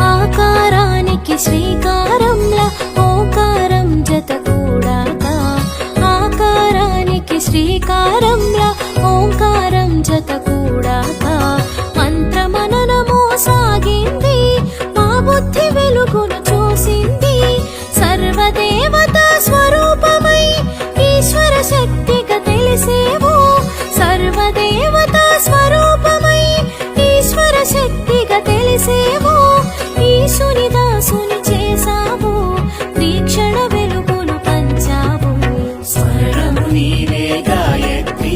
ఆకారానికి శ్రీకారంలా ఓంకారం జతకూడాక, ఆకారానికి శ్రీకారంలా ఓంకారం జతకూడాక, మంత్రమననము సాగింది మా బుద్ధి వెలుగును చూసింది, సర్వదేవత స్వరూపమై ఈశ్వర శక్తిగా తెలిసేవు, సర్వదేవత స్వరూపమై ఈశ్వర శక్తిగా తెలిసేవు, ఈశుని దాసుని చేసావు, వీక్షణ వెలుగును పంచావు. స్వరము నీవే గాయత్రి